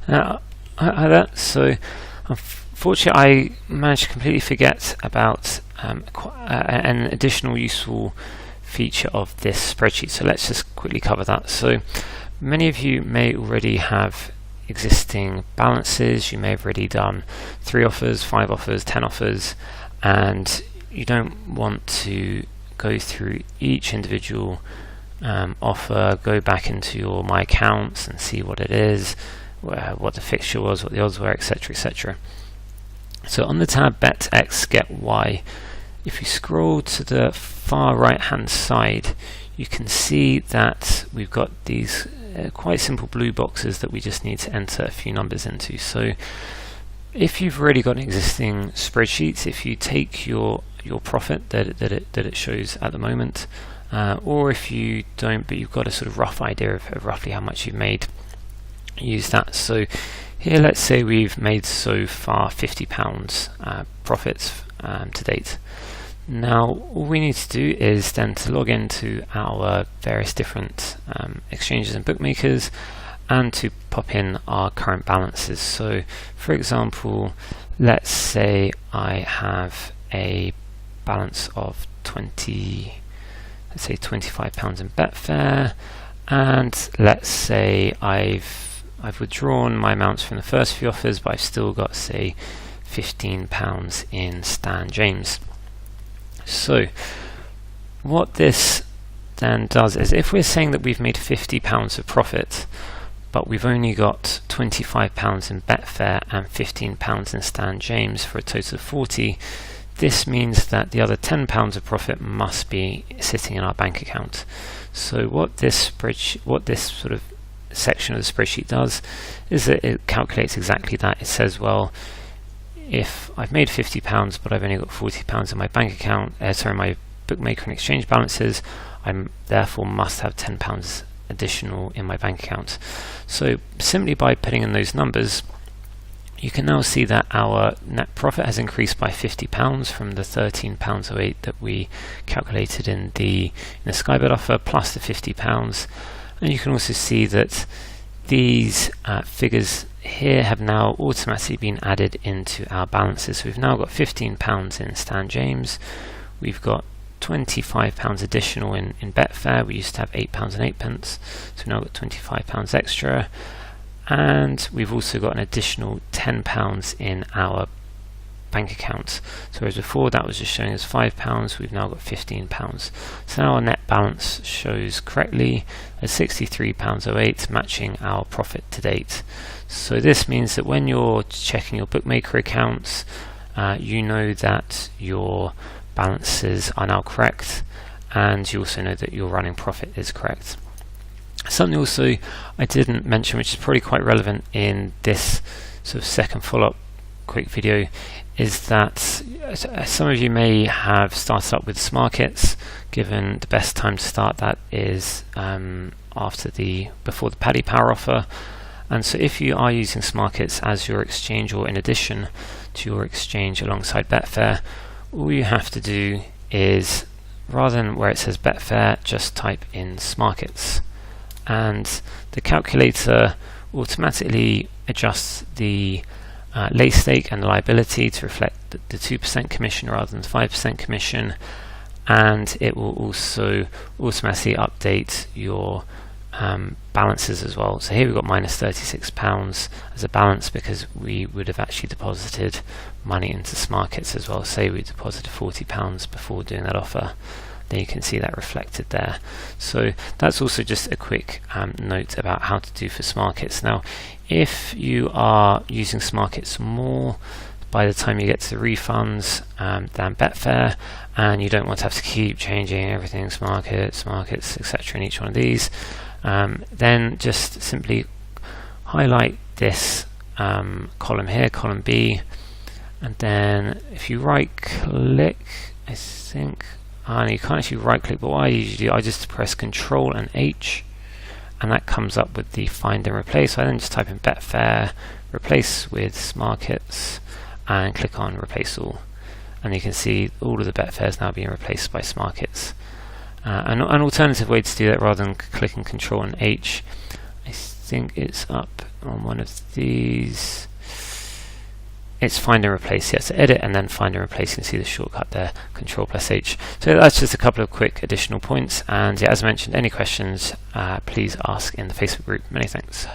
So unfortunately I managed to completely forget about an additional useful feature of this spreadsheet, so let's just quickly cover that. So many of you may already have existing balances. You may have already done 3 offers, 5 offers, 10 offers, and you don't want to go through each individual offer, go back into your My Accounts and see what it is, what the fixture was, what the odds were, etc, etc. So on the tab Bet X Get Y, if you scroll to the far right hand side, you can see that we've got these quite simple blue boxes that we just need to enter a few numbers into. So if you've already got an existing spreadsheet, if you take your profit that it shows at the moment, or if you don't but you've got a sort of rough idea of roughly how much you've made, use that. So here, let's say we've made so far £50 profits to date. Now all we need to do is then to log into our various different exchanges and bookmakers and to pop in our current balances. So for example, let's say I have a balance of let's say £25 in Betfair, and let's say I've withdrawn my amounts from the first few offers, but I've still got, say, £15 in Stan James. So what this then does is, if we're saying that we've made £50 of profit, but we've only got £25 in Betfair and £15 in Stan James for a total of 40, this means that the other £10 of profit must be sitting in our bank account. So what this sort of section of the spreadsheet does is that it calculates exactly that. It says, well, if I've made £50 but I've only got £40 in my bank account, my bookmaker and exchange balances, I therefore must have £10 additional in my bank account. So simply by putting in those numbers, you can now see that our net profit has increased by £50 from the £13.08 that we calculated in the Skybet offer, plus the £50. And you can also see that these figures here have now automatically been added into our balances. So we've now got £15 in Stan James, we've got £25 additional in Betfair. We used to have £8.08, so we've now got £25 extra, and we've also got an additional £10 in our bank account. So whereas before that was just showing us £5, we've now got £15. So now our net balance shows correctly as £63.08, matching our profit to date. So this means that when you're checking your bookmaker accounts, you know that your balances are now correct, and you also know that your running profit is correct. Something also I didn't mention, which is probably quite relevant in this sort of second follow-up quick video, is that some of you may have started up with Smarkets, given the best time to start that is before the Paddy Power offer. And so if you are using Smarkets as your exchange, or in addition to your exchange alongside Betfair, all you have to do is, rather than where it says Betfair, just type in Smarkets, and the calculator automatically adjusts the lay stake and the liability to reflect the 2% commission rather than the 5% commission, and it will also automatically update your balances as well. So here we've got minus £36 as a balance because we would have actually deposited money into Smarkets as well. Say we deposited £40 before doing that offer, then you can see that reflected there. So that's also just a quick note about how to do for Smarkets. Now if you are using Smarkets more by the time you get to the refunds than Betfair, and you don't want to have to keep changing everything, Smarkets, etc. in each one of these, then just simply highlight this column here, column B, and then if you right click, I think, and you can't actually right click, but what I usually do, I just press Control and H, and that comes up with the find and replace. So I then just type in Betfair, replace with Smarkets, and click on replace all, and you can see all of the Betfairs now being replaced by Smarkets. An alternative way to do that, rather than clicking Control and H, I think it's up on one of these. It's find and replace, yes, edit and then find and replace. You can see the shortcut there, Control+H. So that's just a couple of quick additional points, and yeah, as I mentioned, any questions, please ask in the Facebook group. Many thanks.